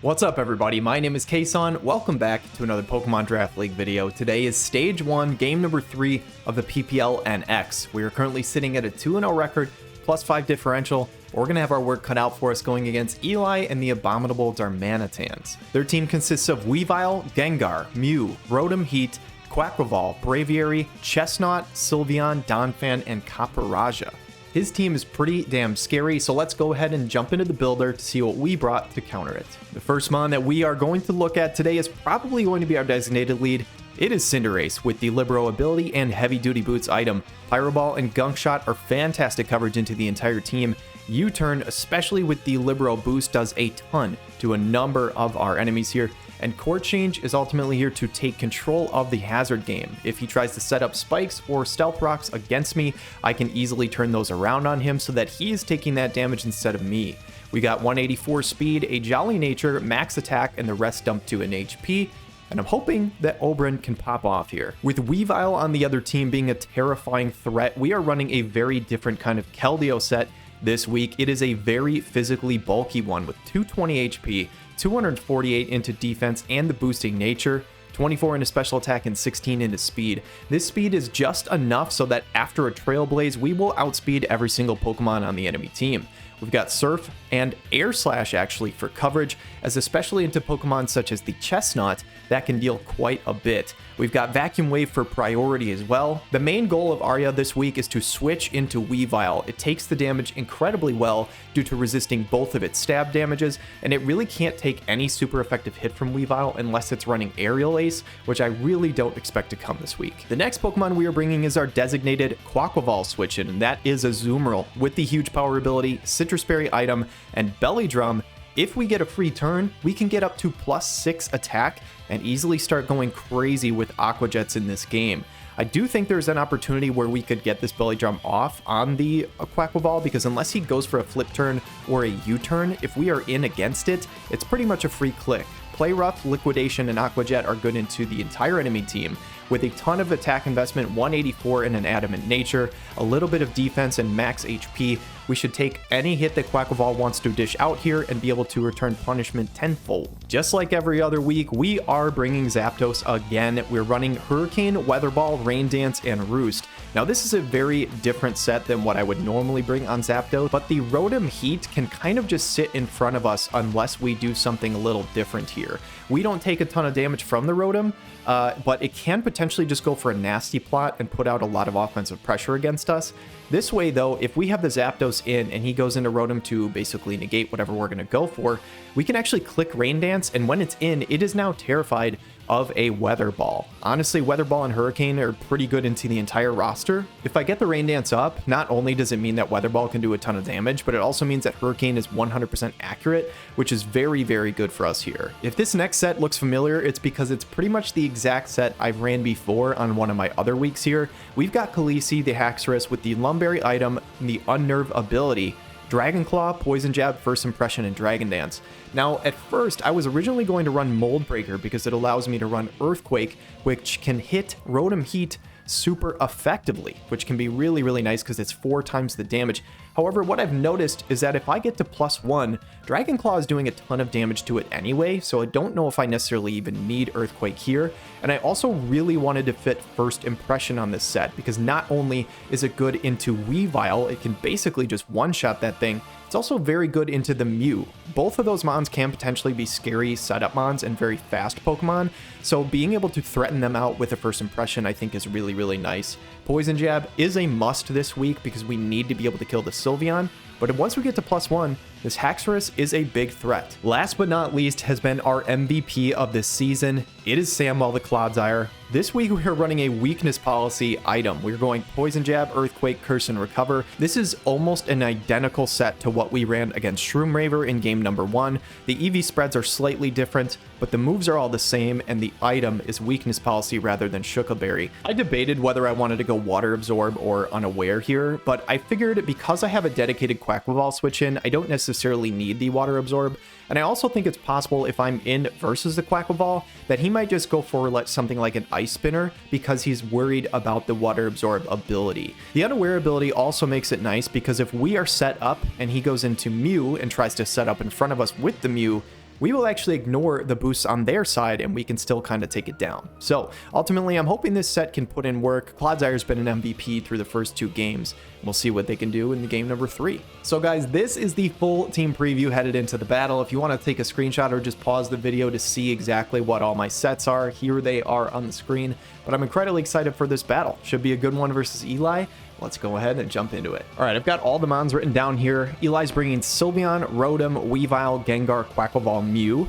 What's up everybody, my name is Kason. Welcome back to another Pokemon Draft League video. Today is Stage 1, Game number 3 of the PPL NX. We are currently sitting at a 2-0 record, +5 differential. We're going to have our work cut out for us going against Eli and the abominable Darmanitans. Their team consists of Weavile, Gengar, Mew, Rotom Heat, Quaquaval, Braviary, Chestnut, Sylveon, Donphan, and Caparaja. His team is pretty damn scary, so let's go ahead and jump into the builder to see what we brought to counter it. The first mon that we are going to look at today is probably going to be our designated lead. It is CINDERACE with the Libero ability and Heavy Duty Boots item. Pyro Ball and Gunk Shot are fantastic coverage into the entire team. U-Turn, especially with the Libero boost, does a ton to a number of our enemies here. And Core Change is ultimately here to take control of the hazard game. If he tries to set up spikes or stealth rocks against me, I can easily turn those around on him so that he is taking that damage instead of me. We got 184 speed, a jolly nature, max attack, and the rest dumped to an HP. And I'm hoping that Oberon can pop off here. With Weavile on the other team being a terrifying threat, we are running a very different kind of Keldeo set this week. It is a very physically bulky one with 220 HP, 248 into defense and the boosting nature, 24 into special attack, and 16 into speed. This speed is just enough so that after a Trailblaze, we will outspeed every single Pokemon on the enemy team. We've got Surf and Air Slash actually for coverage, as especially into Pokemon such as the Chestnut, that can deal quite a bit. We've got Vacuum Wave for priority as well. The main goal of Arya this week is to switch into Weavile. It takes the damage incredibly well due to resisting both of its stab damages, and it really can't take any super effective hit from Weavile unless it's running Aerial Ace, which I really don't expect to come this week. The next Pokemon we are bringing is our designated Quaquaval switch-in, and that is Azumarill with the huge power ability, Citrus Berry item, and Belly Drum. If we get a free turn, we can get up to +6 attack and easily start going crazy with Aqua Jets in this game. I do think there's an opportunity where we could get this Belly Drum off on the Quaquaval, because unless he goes for a flip turn or a U-turn, if we are in against it, it's pretty much a free click. Play Rough, Liquidation, and Aqua Jet are good into the entire enemy team, with a ton of attack investment, 184 in an Adamant Nature, a little bit of defense, and max HP. We should take any hit that Quaquaval wants to dish out here and be able to return punishment tenfold. Just like every other week, we are bringing Zapdos again. We're running Hurricane, Weather Ball, Rain Dance, and Roost. Now this is a very different set than what I would normally bring on Zapdos, but the Rotom Heat can kind of just sit in front of us unless we do something a little different here. We don't take a ton of damage from the Rotom, but it can potentially just go for a nasty plot and put out a lot of offensive pressure against us. This way though, if we have the Zapdos in and he goes into Rotom to basically negate whatever we're going to go for, we can actually click Rain Dance, and when it's in, it is now terrified of a Weather Ball. Honestly, Weather Ball and Hurricane are pretty good into the entire roster. If I get the Rain Dance up, not only does it mean that Weather Ball can do a ton of damage, but it also means that Hurricane is 100% accurate, which is very, very good for us here. If this next set looks familiar, it's because it's pretty much the exact set I've ran before on one of my other weeks here. We've got Khaleesi, the Haxorus, with the Lumberry item and the Unnerve ability, Dragon Claw, Poison Jab, First Impression, and Dragon Dance. Now, at first, I was originally going to run Mold Breaker because it allows me to run Earthquake, which can hit Rotom Heat super effectively, which can be really, really nice because it's 4 times the damage. However, what I've noticed is that if I get to +1, Dragon Claw is doing a ton of damage to it anyway, so I don't know if I necessarily even need Earthquake here. And I also really wanted to fit First Impression on this set, because not only is it good into Weavile, it can basically just one-shot that thing, it's also very good into the Mew. Both of those mons can potentially be scary setup mons and very fast Pokemon, so being able to threaten them out with a First Impression I think is really, really nice. Poison Jab is a must this week because we need to be able to kill the Sylveon, but once we get to +1, this Haxorus is a big threat. Last but not least has been our MVP of this season. It is Samwell the Clodsire. This week we are running a weakness policy item. We're going Poison Jab, Earthquake, Curse, and Recover. This is almost an identical set to what we ran against Shroom Raver in game number 1. The EV spreads are slightly different, but the moves are all the same, and the item is weakness policy rather than Shuckleberry. I debated whether I wanted to go Water Absorb or Unaware here, but I figured because I have a dedicated Quaquaval switch in, I don't necessarily need the Water Absorb, and I also think it's possible if I'm in versus the Quaquaval that he might just go for something like an Ice Spinner because he's worried about the Water Absorb ability. The Unaware ability also makes it nice because if we are set up and he goes into Mew and tries to set up in front of us with the Mew, we will actually ignore the boosts on their side and we can still kind of take it down. So ultimately, I'm hoping this set can put in work. Clodzire's been an MVP through the first 2 games. We'll see what they can do in the game number 3. So guys, this is the full team preview headed into the battle. If you want to take a screenshot or just pause the video to see exactly what all my sets are, here they are on the screen. But I'm incredibly excited for this battle. Should be a good one versus Eli. Let's go ahead and jump into it. All right, I've got all the mons written down here. Eli's bringing Sylveon, Rotom, Weavile, Gengar, Quackleval, Mew,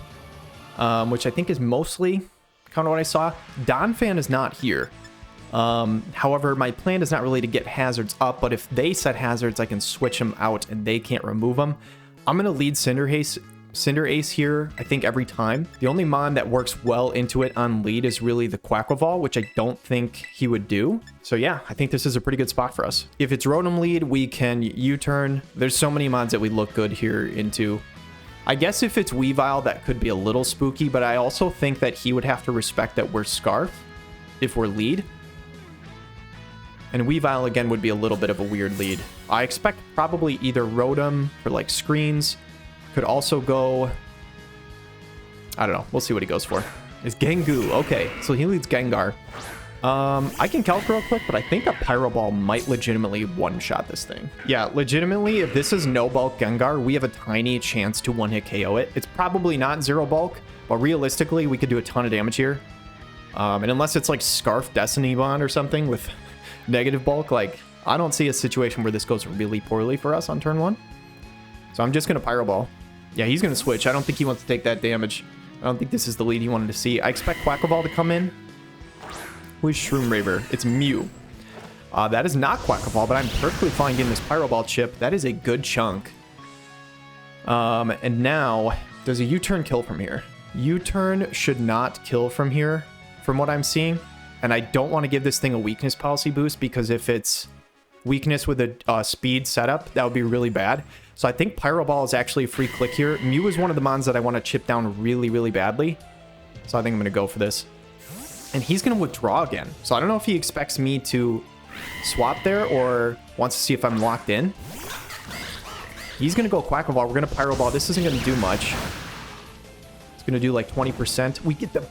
which I think is mostly kind of what I saw. Donphan is not here. However, my plan is not really to get hazards up, but if they set hazards, I can switch them out and they can't remove them. I'm going to lead Cinderace here, I think, every time. The only mon that works well into it on lead is really the Quackleval, which I don't think he would do. So yeah, I think this is a pretty good spot for us. If it's Rotom lead, we can U-turn. There's so many mons that we look good here into. I guess if it's Weavile, that could be a little spooky, but I also think that he would have to respect that we're Scarf if we're lead. And Weavile, again, would be a little bit of a weird lead. I expect probably either Rotom for, like, screens. Could also go... I don't know. We'll see what he goes for. It's Gengu. Okay, so he leads Gengar. I can calc real quick, but I think a Pyro Ball might legitimately one-shot this thing. Yeah, legitimately, if this is no bulk Gengar, we have a tiny chance to one-hit KO it. It's probably not 0 bulk, but realistically, we could do a ton of damage here. And unless it's like Scarf Destiny Bond or something with negative bulk, like, I don't see a situation where this goes really poorly for us on turn 1. So I'm just going to Pyro Ball. Yeah, he's going to switch. I don't think he wants to take that damage. I don't think this is the lead he wanted to see. I expect Quackleval to come in. Who is Shroom Raver? It's Mew. That is not Quackleval, but I'm perfectly fine getting this Pyro Ball chip. That is a good chunk. And now, does a U-turn kill from here? U-turn should not kill from here, from what I'm seeing. And I don't want to give this thing a weakness policy boost, because if it's weakness with a speed setup, that would be really bad. So I think Pyro Ball is actually a free click here. Mew is one of the mons that I want to chip down really, really badly. So I think I'm going to go for this. And he's going to withdraw again. So I don't know if he expects me to swap there or wants to see if I'm locked in. He's going to go Quackleval. We're going to Pyro Ball. This isn't going to do much. It's going to do like 20%. We get the...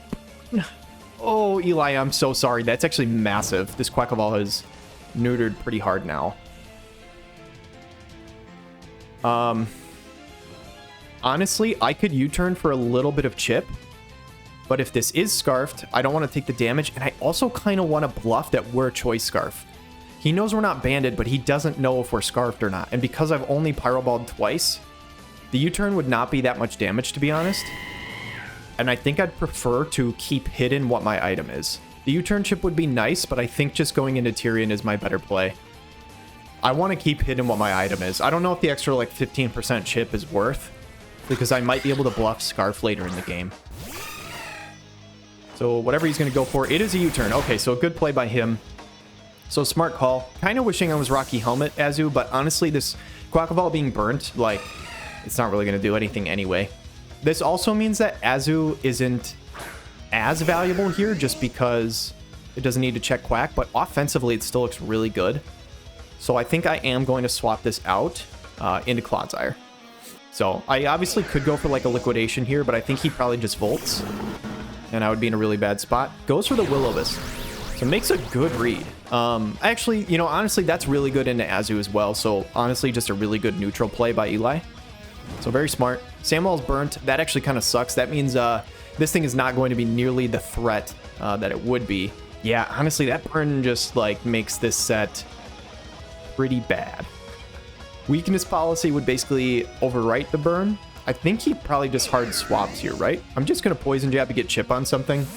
Oh, Eli, I'm so sorry. That's actually massive. This Quackleval is neutered pretty hard now. Honestly, I could U-turn for a little bit of chip, but if this is Scarfed, I don't want to take the damage, and I also kind of want to bluff that we're Choice Scarf. He knows we're not banded, but he doesn't know if we're Scarfed or not, and because I've only Pyro Balled twice, the U-turn would not be that much damage, to be honest, and I think I'd prefer to keep hidden what my item is. The U-turn chip would be nice, but I think just going into Tyrion is my better play. I want to keep hidden what my item is. I don't know if the extra like 15% chip is worth, because I might be able to bluff Scarf later in the game. So whatever he's going to go for, it is a U-turn. Okay, so a good play by him. So smart call. Kind of wishing I was Rocky Helmet Azu, but honestly, this Quackleval being burnt, like, it's not really going to do anything anyway. This also means that Azu isn't as valuable here just because it doesn't need to check Quack, but offensively it still looks really good. So I think I am going to swap this out into Clodsire. So I obviously could go for like a liquidation here, but I think he probably just volts, and I would be in a really bad spot. Goes for the Will-O-Wisp. So makes a good read. Actually, you know, honestly, that's really good into Azu as well. So honestly, just a really good neutral play by Eli. So very smart. Samwell's burnt. That actually kind of sucks. That means this thing is not going to be nearly the threat that it would be. Yeah, honestly, that burn just like makes this set pretty bad. Weakness policy would basically overwrite the burn. I think he probably just hard swaps here, right? I'm just going to Poison Jab to get chip on something,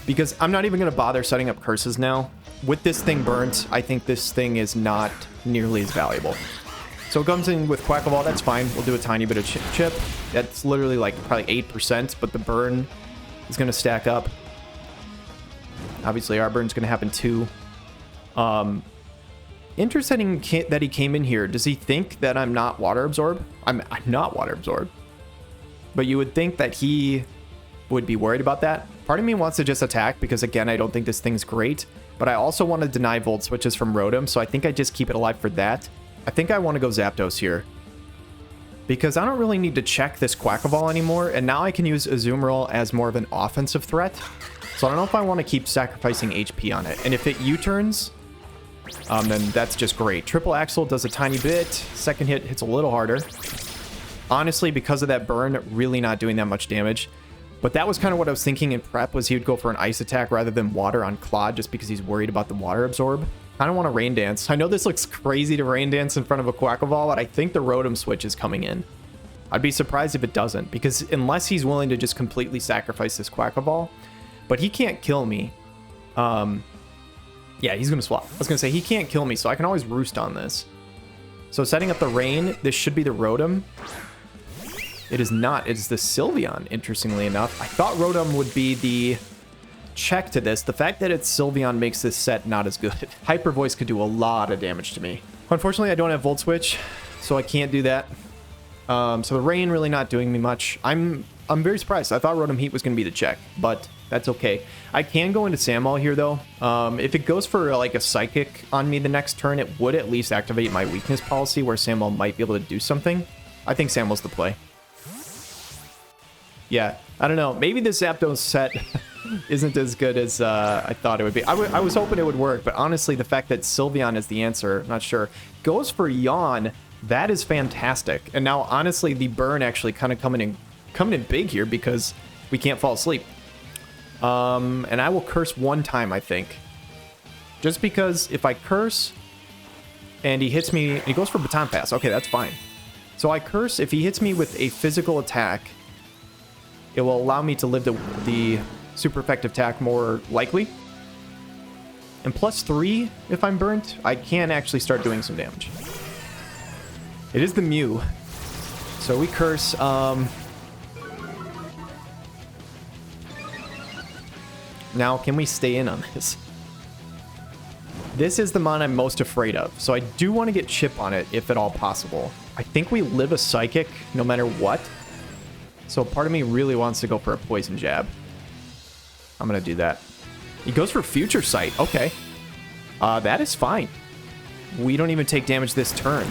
because I'm not even going to bother setting up curses now. With this thing burnt, I think this thing is not nearly as valuable. So it comes in with Quackleval, that's fine. We'll do a tiny bit of chip. That's literally like probably 8%, but the burn is going to stack up. Obviously, our burn's going to happen too. Interesting that he came in here. Does he think that I'm not Water Absorb? I'm not Water Absorb. But you would think that he would be worried about that. Part of me wants to just attack because, again, I don't think this thing's great. But I also want to deny Volt Switches from Rotom, so I think I just keep it alive for that. I think I want to go Zapdos here. because I don't really need to check this Quackaball anymore, and now I can use Azumarill as more of an offensive threat. So I don't know if I want to keep sacrificing HP on it. And if it U-turns, then that's just great. Triple Axle does a tiny bit. Second hit hits a little harder. Honestly, because of that burn, really not doing that much damage. But that was kind of what I was thinking in prep, was he would go for an ice attack rather than water on Claude, just because he's worried about the water absorb. Kind of want to Rain Dance. I know this looks crazy to Rain Dance in front of a Quackaball, but I think the Rotom switch is coming in. I'd be surprised if it doesn't, because unless he's willing to just completely sacrifice this Quackaball, but he can't kill me. Yeah, he's going to swap. I was going to say, he can't kill me, so I can always roost on this. So setting up the Rain, this should be the Rotom. It is not. It's the Sylveon, interestingly enough. I thought Rotom would be the check to this. The fact that it's Sylveon makes this set not as good. Hyper Voice could do a lot of damage to me. Unfortunately, I don't have Volt Switch, so I can't do that. So the Rain really not doing me much. I'm very surprised. I thought Rotom Heat was going to be the check, but that's okay. I can go into Sandmaul here, though. If it goes for like a Psychic on me the next turn, it would at least activate my weakness policy, where Sandmaul might be able to do something. I think Sandmaul's the play. Yeah, I don't know. Maybe this Zapdos set isn't as good as I thought it would be. I was hoping it would work, but honestly, the fact that Sylveon is the answer, I'm not sure. Goes for Yawn. That is fantastic. And now, honestly, the burn actually kind of coming in big here, because we can't fall asleep. And I will curse one time, I think. Just because if I curse and he hits me, he goes for Baton Pass. Okay, that's fine. So I curse. If he hits me with a physical attack, it will allow me to live the super effective attack more likely. And +3, if I'm burnt, I can actually start doing some damage. It is the Mew. So we curse. Now, can we stay in on this? This is the mon I'm most afraid of. So I do want to get Chip on it, if at all possible. I think we live a Psychic no matter what. So part of me really wants to go for a Poison Jab. I'm going to do that. He goes for Future Sight. Okay. That is fine. We don't even take damage this turn.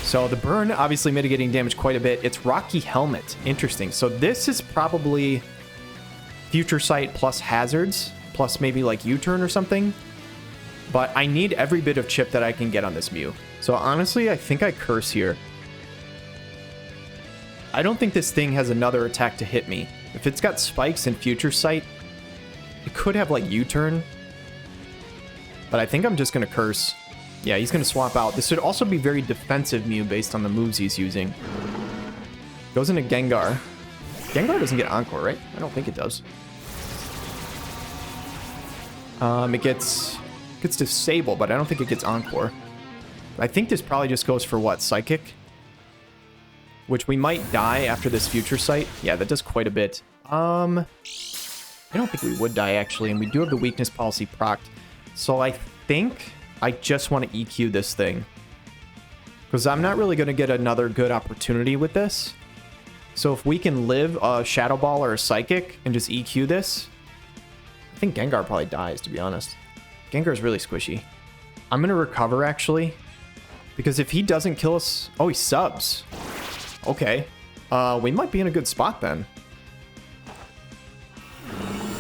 So the burn, obviously mitigating damage quite a bit. It's Rocky Helmet. Interesting. So this is probably Future Sight plus Hazards, plus maybe like U-turn or something. But I need every bit of chip that I can get on this Mew. So honestly, I think I curse here. I don't think this thing has another attack to hit me. If it's got spikes and Future Sight, it could have like U-turn. But I think I'm just going to curse. Yeah, he's going to swap out. This should also be very defensive Mew based on the moves he's using. Goes into Gengar. Gengar doesn't get Encore, right? I don't think it does. It gets disabled, but I don't think it gets Encore. I think this probably just goes for what? Psychic? Which we might die after this Future Sight. Yeah, that does quite a bit. I don't think we would die, actually, and we do have the weakness policy procced. So I think I just want to EQ this thing, because I'm not really going to get another good opportunity with this. So if we can live a Shadow Ball or a Psychic and just EQ this, I think Gengar probably dies, to be honest. Gengar's really squishy. I'm going to recover, actually, because if he doesn't kill us... Oh, he subs. Okay. We might be in a good spot, then.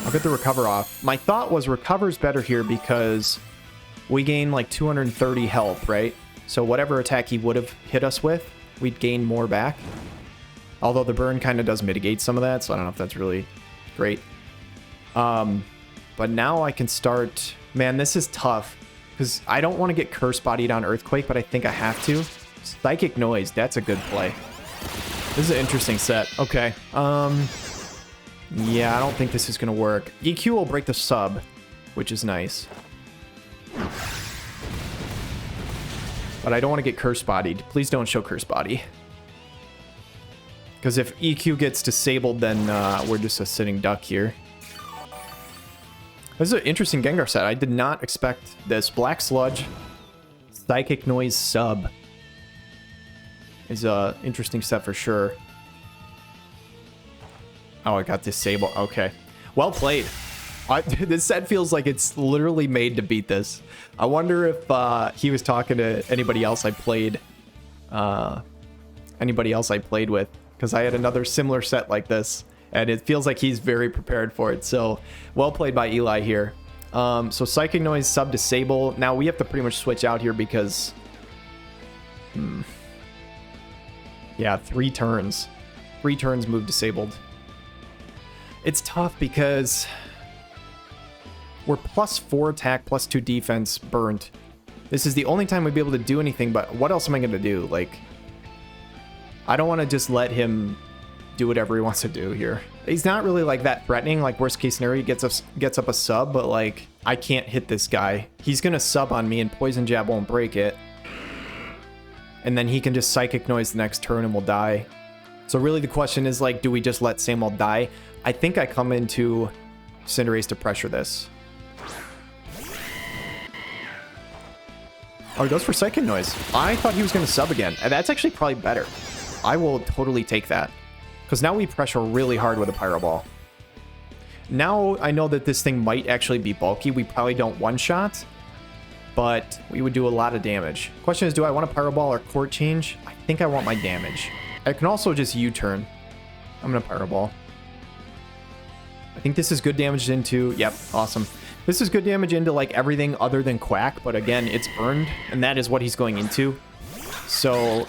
I'll get the recover off. My thought was recover's better here because we gain like 230 health, right? So whatever attack he would have hit us with, we'd gain more back. Although the burn kind of does mitigate some of that, so I don't know if that's really great. But now I can start... Man, this is tough, because I don't want to get Curse Bodied on Earthquake, but I think I have to. Psychic Noise, that's a good play. This is an interesting set. Okay. Yeah, I don't think this is going to work. EQ will break the sub, which is nice. But I don't want to get Curse Bodied. Please don't show Curse Body. Because if EQ gets disabled, then we're just a sitting duck here. This is an interesting Gengar set. I did not expect this. Black Sludge, Psychic Noise sub is a interesting set for sure. Oh, I got disabled. Okay. Well played. This set feels like it's literally made to beat this. I wonder if he was talking to anybody else I played anybody else I played with, because I had another similar set like this, and it feels like he's very prepared for it. So well played by Eli here. So Psychic Noise, sub disable. Now we have to pretty much switch out here because yeah, 3 turns. 3 turns move disabled. It's tough because we're +4 attack, +2 defense, burnt. This is the only time we'd be able to do anything, but what else am I going to do? Like, I don't want to just let him do whatever he wants to do here. He's not really like that threatening. Like, worst case scenario, he gets up a sub, but like, I can't hit this guy. He's going to sub on me and Poison Jab won't break it. And then he can just Psychic Noise the next turn and we'll die. So really the question is like, do we just let Samuel die? I think I come into CINDERACE to pressure this. Oh, he goes for Psychic Noise. I thought he was going to sub again. And that's actually probably better. I will totally take that. Because now we pressure really hard with a Pyro Ball. Now I know that this thing might actually be bulky. We probably don't one-shot. But we would do a lot of damage. Question is, do I want a Pyro Ball or Court Change? I think I want my damage. I can also just U-turn. I'm going to Pyro Ball. I think this is good damage into... Yep, awesome. This is good damage into like everything other than Quack, but again, it's burned, and that is what he's going into. So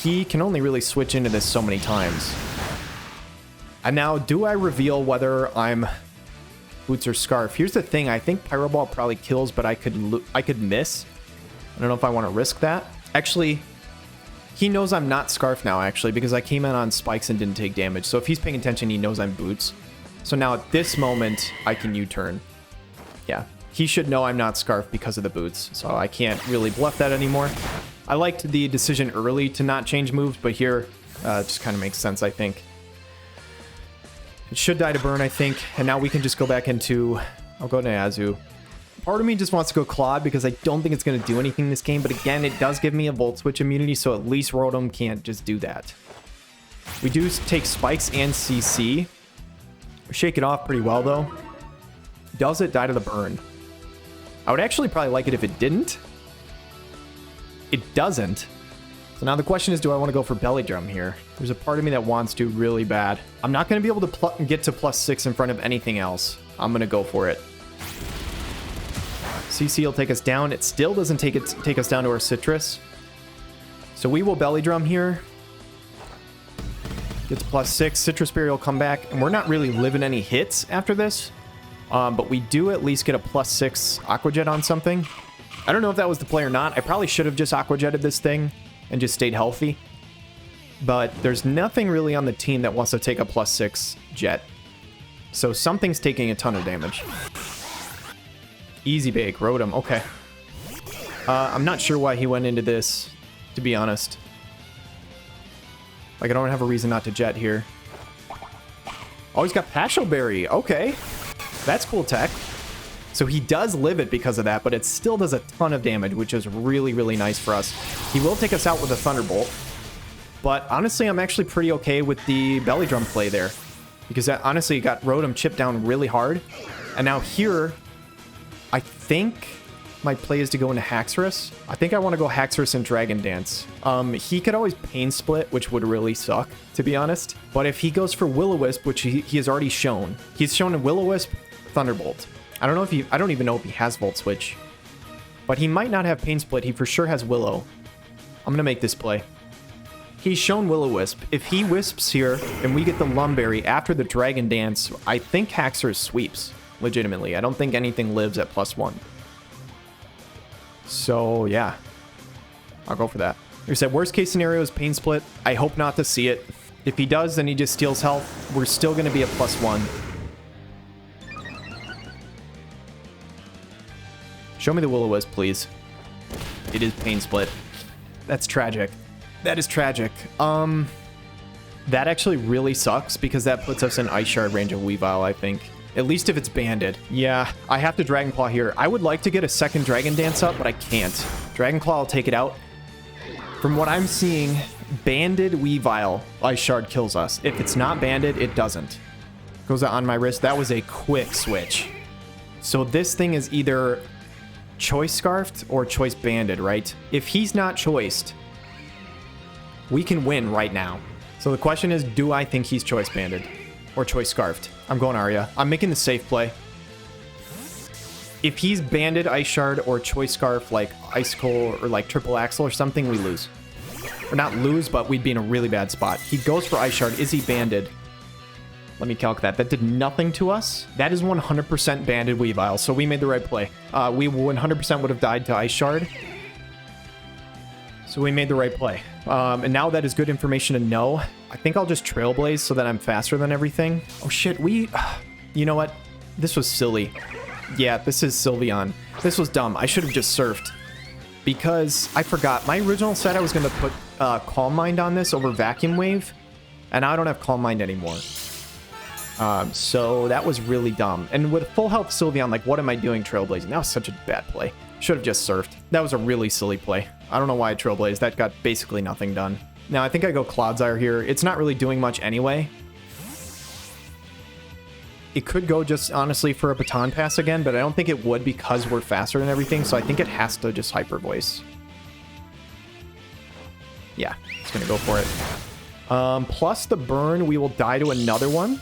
he can only really switch into this so many times. And now, do I reveal whether I'm Boots or Scarf? Here's the thing, I think Pyro Ball probably kills, but I could miss. I don't know if I want to risk that. Actually, he knows I'm not Scarf now, actually, because I came in on spikes and didn't take damage. So if he's paying attention, he knows I'm Boots. So now at this moment, I can U-turn. Yeah, he should know I'm not Scarf because of the boots, so I can't really bluff that anymore. I liked the decision early to not change moves, but here it just kind of makes sense, I think. It should die to burn, I think, and now we can just go back into... I'll go to Azu. Part of me just wants to go Claude because I don't think it's going to do anything in this game, but again, it does give me a Volt Switch immunity, so at least Rotom can't just do that. We do take Spikes and CC. Shake it off pretty well, though. Does it die to the burn? I would actually probably like it if it didn't. It doesn't. So now the question is, do I want to go for Belly Drum here? There's a part of me that wants to really bad. I'm not going to be able to get to +6 in front of anything else. I'm going to go for it. CC will take us down. It still doesn't take us down to our Citrus. So we will Belly Drum here. Gets +6. Citrus Berry will come back. And we're not really living any hits after this. But we do at least get a +6 Aqua Jet on something. I don't know if that was the play or not. I probably should have just Aqua Jetted this thing and just stayed healthy. But there's nothing really on the team that wants to take a +6 Jet. So something's taking a ton of damage. Easy Bake, Rotom, okay. I'm not sure why he went into this, to be honest. Like, I don't have a reason not to Jet here. Oh, he's got Pasho Berry, okay. That's cool tech. So he does live it because of that, but it still does a ton of damage, which is really, really nice for us. He will take us out with a Thunderbolt. But honestly, I'm actually pretty okay with the Belly Drum play there. Because that honestly got Rotom chipped down really hard. And now here, I think my play is to go into Haxorus. I think I want to go Haxorus and Dragon Dance. He could always Pain Split, which would really suck, to be honest. But if he goes for Will-O-Wisp, which he has already shown. He's shown a Will-O-Wisp, Thunderbolt. I don't even know if he has Volt Switch. But he might not have Pain Split. He for sure has Willow. I'm going to make this play. He's shown Will-O-Wisp. If he Wisps here and we get the Lumberry after the Dragon Dance, I think Haxorus sweeps, legitimately. I don't think anything lives at +1. So, yeah. I'll go for that. Like I said, worst case scenario is Pain Split. I hope not to see it. If he does, then he just steals health. We're still going to be at +1. Show me the Will-O-Wisp, please. It is Pain Split. That's tragic. That is tragic. That actually really sucks because that puts us in Ice Shard range of Weavile, I think. At least if it's banded. Yeah, I have to Dragon Claw here. I would like to get a second Dragon Dance up, but I can't. Dragon Claw will take it out. From what I'm seeing, banded Weavile Ice Shard kills us. If it's not banded, it doesn't. Goes on my wrist. That was a quick switch. So this thing is either Choice Scarfed or Choice Banded, right? If he's not choiced, We can win right now. So the question is, do I think he's choice banded or choice scarfed? I'm going Arya. I'm making the safe play. If he's banded Ice Shard or choice scarf like Icicle or like Triple Axle or something, we lose. Or not lose, but we'd be in a really bad spot. He goes for Ice Shard. Is he banded? Let me calc that. That did nothing to us. That is 100% banded Weavile, so we made the right play. We 100% would have died to Ice Shard. So we made the right play. And now that is good information to know. I think I'll just Trailblaze so that I'm faster than everything. Oh shit, you know what? This was silly. Yeah, this is Sylveon. This was dumb. I should have just surfed. Because I forgot. My original set, I was going to put Calm Mind on this over Vacuum Wave. And now I don't have Calm Mind anymore. So that was really dumb. And with full health Sylveon, like, what am I doing Trailblazing? That was such a bad play. Should have just surfed. That was a really silly play. I don't know why I Trailblazed. That got basically nothing done. Now, I think I go Cloudsire here. It's not really doing much anyway. It could go just, honestly, for a Baton Pass again, but I don't think it would because we're faster and everything, so I think it has to just Hyper Voice. Yeah, it's going to go for it. Plus the burn, we will die to another one.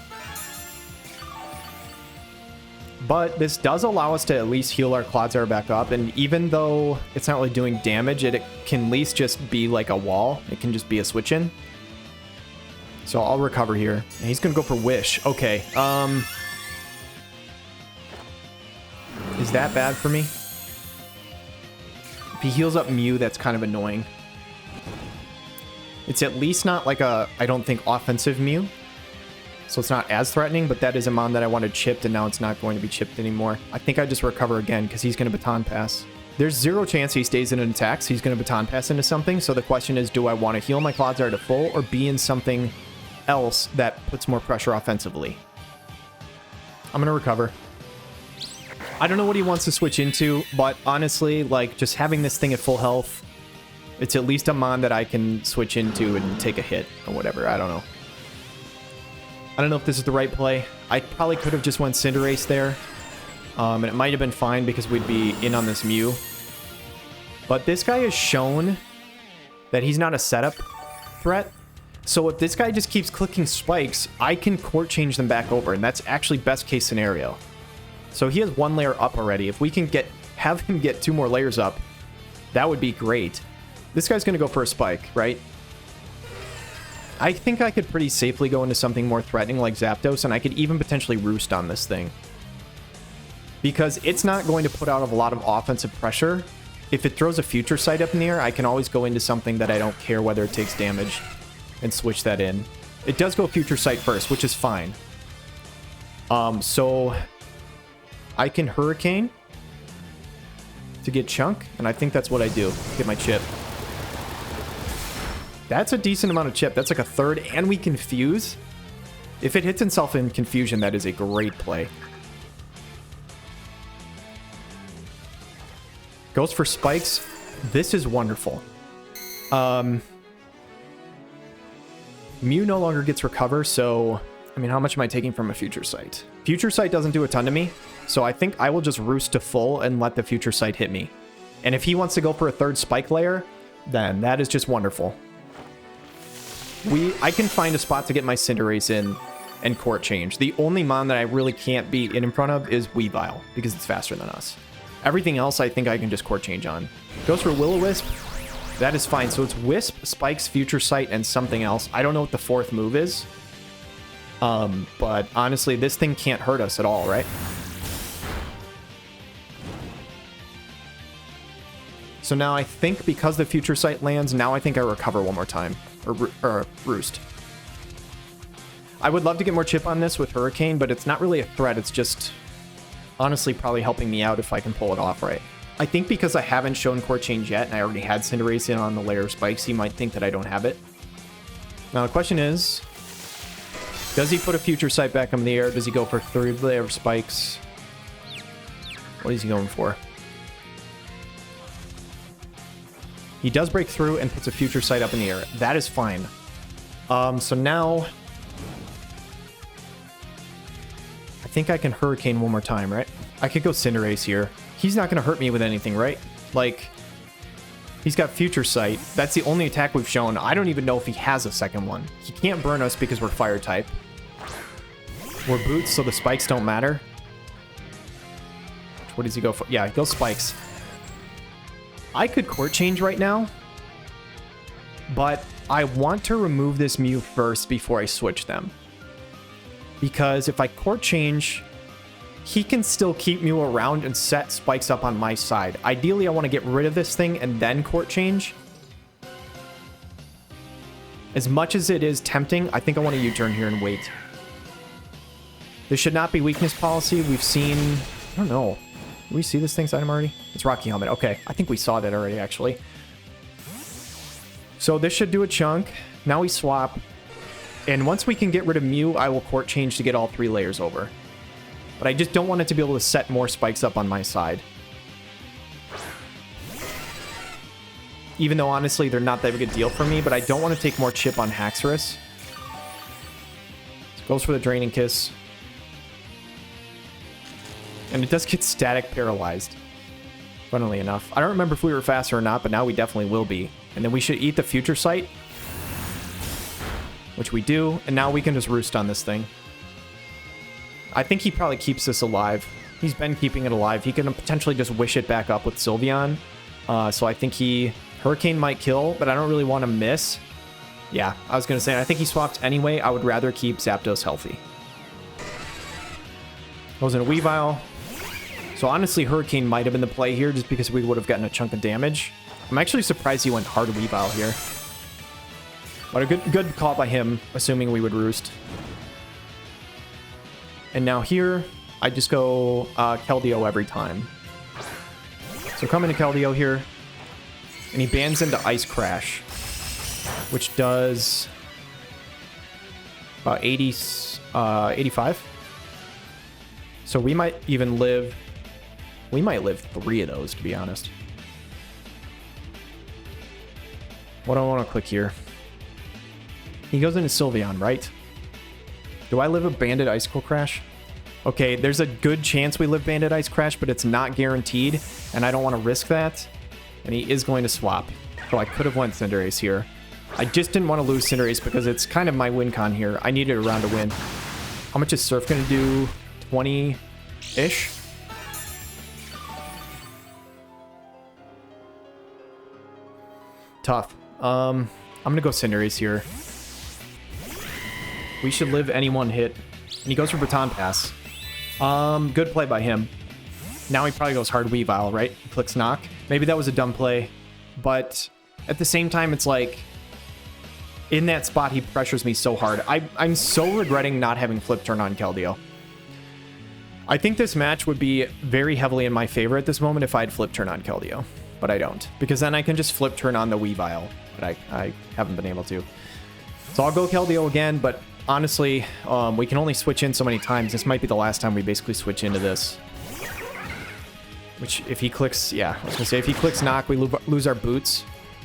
But this does allow us to at least heal our Cloudsire back up, and even though it's not really doing damage, it can at least just be like a wall. It can just be a switch-in. So I'll recover here. And he's going to go for Wish. Okay. Is that bad for me? If he heals up Mew, that's kind of annoying. It's at least not like a, I don't think, offensive Mew. So it's not as threatening, but that is a mon that I wanted chipped, and now it's not going to be chipped anymore. I think I just recover again, because he's going to Baton Pass. There's zero chance he stays in and attacks. He's going to Baton Pass into something, so the question is, do I want to heal my Cloudsire to full, or be in something else that puts more pressure offensively? I'm going to recover. I don't know what he wants to switch into, but honestly, like, just having this thing at full health, it's at least a mon that I can switch into and take a hit, or whatever. I don't know. I don't know if this is the right play. I probably could have just went Cinderace there. And it might have been fine because we'd be in on this Mew. But this guy has shown that he's not a setup threat. So if this guy just keeps clicking spikes, I can court change them back over. And that's actually best case scenario. So he has one layer up already. If we can have him get 2 more layers up, that would be great. This guy's going to go for a spike, right? I think I could pretty safely go into something more threatening like Zapdos, and I could even potentially Roost on this thing. Because it's not going to put out a lot of offensive pressure. If it throws a Future Sight up in the air, I can always go into something that I don't care whether it takes damage and switch that in. It does go Future Sight first, which is fine. So I can Hurricane to get Chunk, and I think that's what I do. Get my chip. That's a decent amount of chip. That's like a third, and we Confuse. If it hits itself in Confusion, that is a great play. Goes for spikes. This is wonderful. Mew no longer gets Recover, so... I mean, how much am I taking from a Future Sight? Future Sight doesn't do a ton to me, so I think I will just Roost to full and let the Future Sight hit me. And if he wants to go for a third Spike layer, then that is just wonderful. I can find a spot to get my Cinderace in and court change. The only mon that I really can't beat in front of is Weavile, because it's faster than us. Everything else I think I can just court change on. Goes for Will-O-Wisp. That is fine. So it's Wisp, Spikes, Future Sight, and something else. I don't know what the 4th move is. But honestly, this thing can't hurt us at all, right? So now I think because the Future Sight lands, now I think I recover one more time. Or Roost. I would love to get more chip on this with Hurricane, but it's not really a threat. It's just, honestly, probably helping me out if I can pull it off right. I think because I haven't shown Court Change yet, and I already had Cinderace in on the layer of spikes, he might think that I don't have it. Now the question is, does he put a Future Sight back in the air? Does he go for 3 layer of spikes? What is he going for? He does break through and puts a Future Sight up in the air. That is fine. So now... I think I can Hurricane one more time, right? I could go Cinderace here. He's not going to hurt me with anything, right? Like, He's got Future Sight. That's the only attack we've shown. I don't even know if he has a second one. He can't burn us because we're fire type. We're boots, so the spikes don't matter. What does he go for? Yeah, he goes spikes. I could court change right now, but I want to remove this Mew first before I switch them. Because if I court change, he can still keep Mew around and set spikes up on my side. Ideally, I want to get rid of this thing and then court change. As much as it is tempting, I think I want to U-turn here and wait. This should not be weakness policy. We've seen... I don't know. Did we see this thing's item already? It's Rocky Helmet. Okay, I think we saw that already, actually. So this should do a chunk. Now we swap. And once we can get rid of Mew, I will court change to get all 3 layers over. But I just don't want it to be able to set more spikes up on my side. Even though, honestly, they're not that big a deal for me, but I don't want to take more chip on Haxorus. So goes for the Draining Kiss. And it does get static paralyzed. Funnily enough. I don't remember if we were faster or not, but now we definitely will be. And then we should eat the Future Sight. Which we do. And now we can just roost on this thing. I think he probably keeps this alive. He's been keeping it alive. He can potentially just wish it back up with Sylveon. So I think he... Hurricane might kill, but I don't really want to miss. Yeah, I was going to say, I think he swapped anyway. I would rather keep Zapdos healthy. Goes in a Weavile. So honestly, Hurricane might have been the play here just because we would have gotten a chunk of damage. I'm actually surprised he went hard Weavile here. But a good call by him, assuming we would roost. And now here, I just go Keldeo every time. So coming to Keldeo here. And he bans into Ice Crash. Which does... 85. So we might even live... We might live 3 of those, to be honest. What do I want to click here? He goes into Sylveon, right? Do I live a Banded Icicle Crash? Okay, there's a good chance we live Banded Ice Crash, but it's not guaranteed, and I don't want to risk that. And he is going to swap. So I could have went Cinderace here. I just didn't want to lose Cinderace because it's kind of my win con here. I needed a round to win. How much is Surf going to do? 20-ish? Tough. I'm going to go Cinderace here. We should live any one hit. And he goes for Baton Pass. Good play by him. Now he probably goes hard Weavile, right? He clicks Knock. Maybe that was a dumb play. But at the same time, it's like... In that spot, he pressures me so hard. I'm so regretting not having Flip Turn on Keldeo. I think this match would be very heavily in my favor at this moment if I had Flip Turn on Keldeo. But I don't. Because then I can just Flip Turn on the Weavile. But I haven't been able to. So I'll go Keldeo again, but honestly, we can only switch in so many times. This might be the last time we basically switch into this. Which, if he clicks... Yeah, I was going to say, if he clicks Knock, we lose our boots.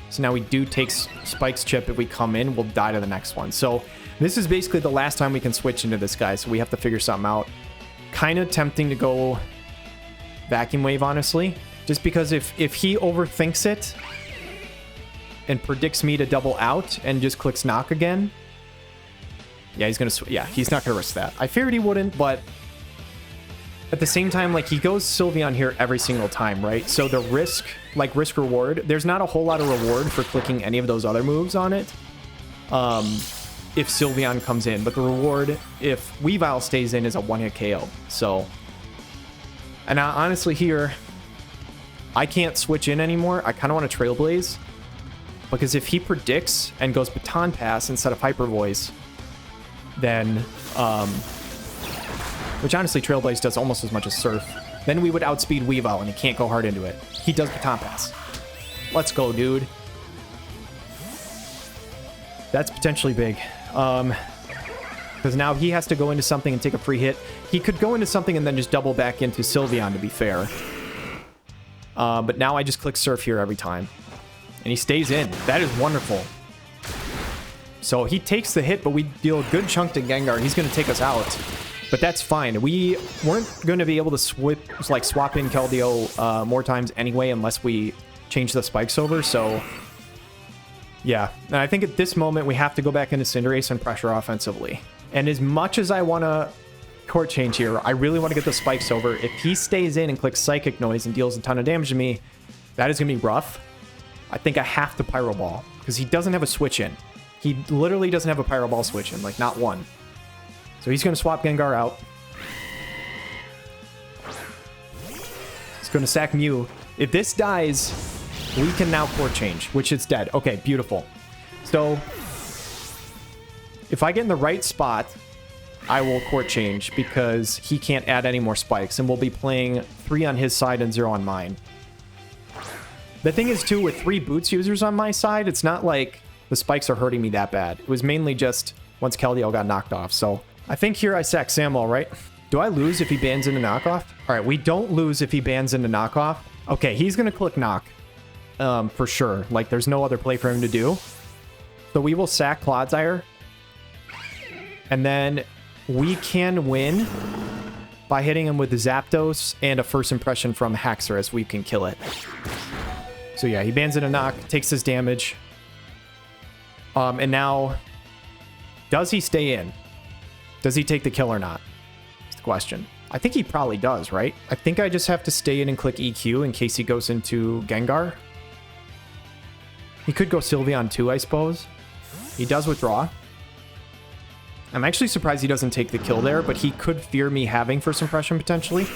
So now we do take Spike's Chip. If we come in, we'll die to the next one. So this is basically the last time we can switch into this guy. So we have to figure something out. Kind of tempting to go Vacuum Wave, honestly. Just because if he overthinks it and predicts me to double out and just clicks Knock again... Yeah, he's going to... Yeah, he's not going to risk that. I figured he wouldn't, but... At the same time, like, he goes Sylveon here every single time, right? So the risk, like, risk-reward, there's not a whole lot of reward for clicking any of those other moves on it. If Sylveon comes in. But the reward, if Weavile stays in, is a one-hit KO. So... And honestly here, I can't switch in anymore. I kind of want to Trailblaze. Because if he predicts and goes Baton Pass instead of Hyper Voice, then... Which honestly, Trailblaze does almost as much as Surf. Then we would outspeed Weavile, and he can't go hard into it. He does Baton Pass. Let's go, dude. That's potentially big. Because now he has to go into something and take a free hit. He could go into something and then just double back into Sylveon, to be fair. But now I just click Surf here every time. And he stays in. That is wonderful. So he takes the hit, but we deal a good chunk to Gengar. He's going to take us out. But that's fine. We weren't going to be able to swap in Keldeo more times anyway, unless we change the spikes over, so yeah. And I think at this moment we have to go back into Cinderace and pressure offensively. And as much as I want to court change here, I really want to get the spikes over. If he stays in and clicks Psychic Noise and deals a ton of damage to me, that is going to be rough. I think I have to Pyro Ball because he doesn't have a switch in. He literally doesn't have a Pyro Ball switch in, like not one. So he's going to swap Gengar out. He's going to sack Mew. If this dies, we can now court change, which it's dead. Okay, beautiful. So if I get in the right spot, I will court change because he can't add any more spikes, and we'll be playing 3 on his side and 0 on mine. The thing is, too, with 3 Boots users on my side, it's not like the spikes are hurting me that bad. It was mainly just once Keldeo got knocked off. So I think here I sack Samuel, right? Do I lose if he bans into knockoff? All right, we don't lose if he bans into knockoff. Okay, he's going to click knock for sure. Like, there's no other play for him to do. So we will sack Clodsire. And then we can win by hitting him with the Zapdos and a first impression from Haxorus. We can kill it. So yeah, he bans in a knock, takes his damage. And now, does he stay in? Does he take the kill or not? That's the question. I think he probably does, right? I think I just have to stay in and click EQ in case he goes into Gengar. He could go Sylveon too, I suppose. He does withdraw. I'm actually surprised he doesn't take the kill there, but he could fear me having first impression potentially.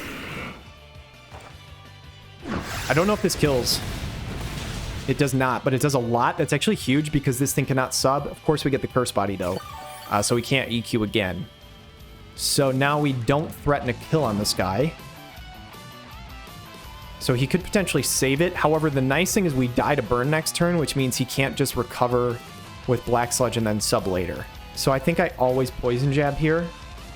I don't know if this kills. It does not, but it does a lot. That's actually huge because this thing cannot sub. Of course, we get the Curse Body, though. So we can't EQ again. So now we don't threaten a kill on this guy. So he could potentially save it. However, the nice thing is we die to burn next turn, which means he can't just recover with Black Sludge and then sub later. So I think I always Poison Jab here.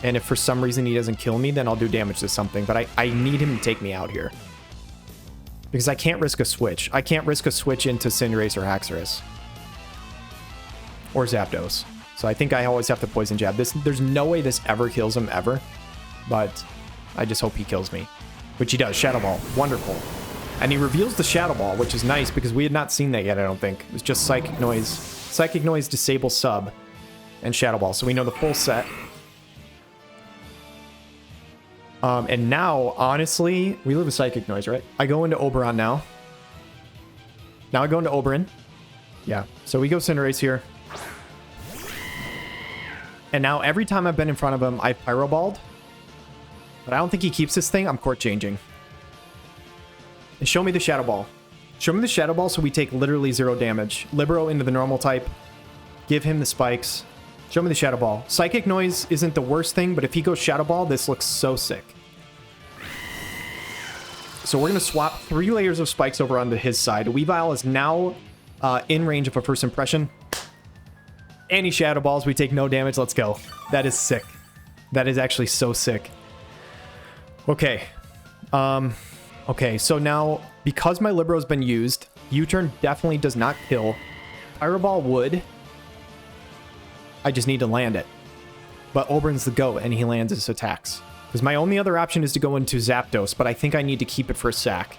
And if for some reason he doesn't kill me, then I'll do damage to something. But I need him to take me out here. Because I can't risk a switch. I can't risk a switch into Cinderace or Haxorus. Or Zapdos. So I think I always have to Poison Jab. There's no way this ever kills him, ever. But I just hope he kills me. Which he does. Shadow Ball. Wonderful. And he reveals the Shadow Ball, which is nice because we had not seen that yet, I don't think. It was just Psychic Noise. Psychic Noise, Disable Sub, and Shadow Ball. So we know the full set. And now, honestly, we live with Psychic Noise, right? I go into Oberon now. Now I go into Oberon. Yeah. So we go Cinderace here. And now every time I've been in front of him, I've Pyro Balled. But I don't think he keeps this thing. I'm court changing. And show me the Shadow Ball. Show me the Shadow Ball so we take literally 0 damage. Libero into the normal type. Give him the spikes. Show me the Shadow Ball. Psychic Noise isn't the worst thing, but if he goes Shadow Ball, this looks so sick. So we're going to swap 3 layers of spikes over onto his side. Weavile is now in range of a first impression. And he Shadow Balls. We take no damage. Let's go. That is sick. That is actually so sick. Okay. Okay, so now, because my Libero's been used, U-turn definitely does not kill. Pyro Ball would. I just need to land it. But Oberon's the GOAT, and he lands his attacks. Because my only other option is to go into Zapdos, but I think I need to keep it for a sack.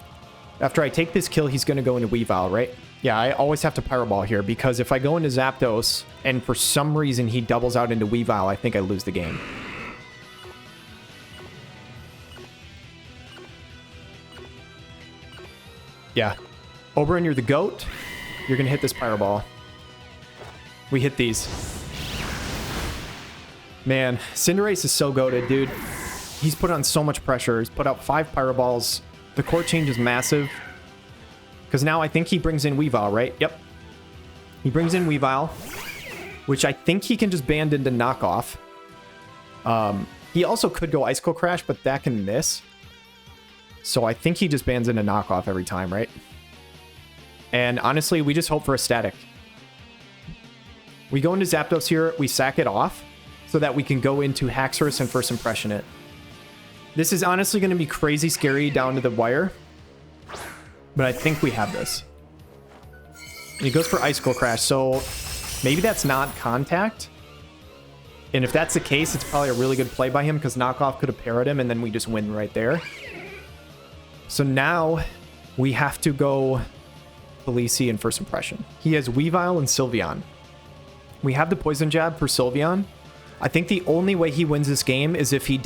After I take this kill, he's going to go into Weavile, right? Yeah, I always have to Pyro Ball here, because if I go into Zapdos, and for some reason he doubles out into Weavile, I think I lose the game. Yeah. Oberon, you're the GOAT. You're going to hit this Pyro Ball. We hit these. Man, Cinderace is so goated, dude. He's put on so much pressure. He's put out 5 Pyro Balls. The court change is massive. Because now I think he brings in Weavile, right? Yep. He brings in Weavile, which I think he can just ban into knockoff. He also could go Icicle Crash, but that can miss. So I think he just bans into knockoff every time, right? And honestly, we just hope for a static. We go into Zapdos here, we sack it off, so that we can go into Haxorus and first impression it. This is honestly going to be crazy scary down to the wire. But I think we have this. And he goes for Icicle Crash, so maybe that's not contact. And if that's the case, it's probably a really good play by him, because knockoff could have parried him, and then we just win right there. So now we have to go Khaleesi, and First Impression. He has Weavile and Sylveon. We have the Poison Jab for Sylveon. I think the only way he wins this game is if he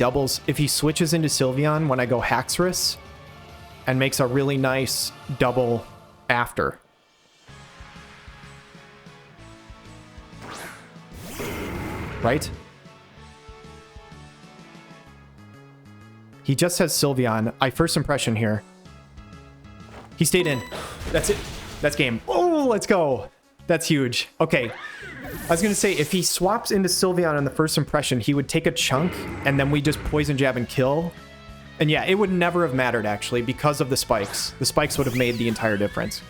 switches into Sylveon when I go Haxorus and makes a really nice double after. Right? He just has Sylveon. I First Impression here. He stayed in. That's it. That's game. Oh, let's go. That's huge. Okay. I was going to say, if he swaps into Sylveon on the First Impression, he would take a chunk, and then we just Poison Jab and kill. And yeah, it would never have mattered, actually, because of the spikes. The spikes would have made the entire difference.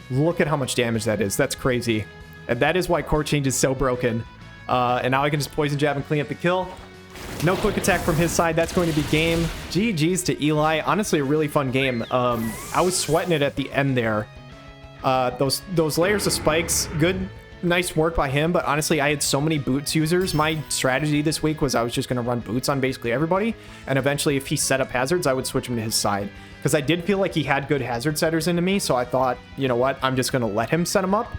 Look at how much damage that is. That's crazy. And that is why Core Change is so broken. And now I can just Poison Jab and clean up the kill. No quick attack from his side. That's going to be game. GG's to Eli. Honestly, a really fun game. I was sweating it at the end there. Those layers of spikes, good, nice work by him. But honestly, I had so many boots users. My strategy this week was I was just going to run boots on basically everybody. And eventually, if he set up hazards, I would switch him to his side. Because I did feel like he had good hazard setters into me. So I thought, you know what? I'm just going to let him set him up.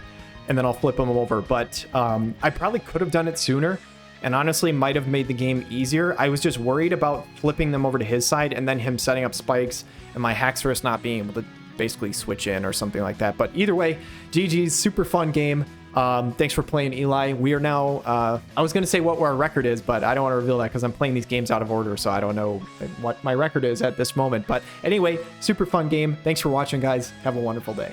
And then I'll flip him over. But I probably could have done it sooner. And honestly, might have made the game easier. I was just worried about flipping them over to his side and then him setting up spikes and my Haxorus not being able to basically switch in or something like that. But either way, GG's, super fun game. Thanks for playing, Eli. We are now, I was going to say what our record is, but I don't want to reveal that because I'm playing these games out of order, so I don't know what my record is at this moment. But anyway, super fun game. Thanks for watching, guys. Have a wonderful day.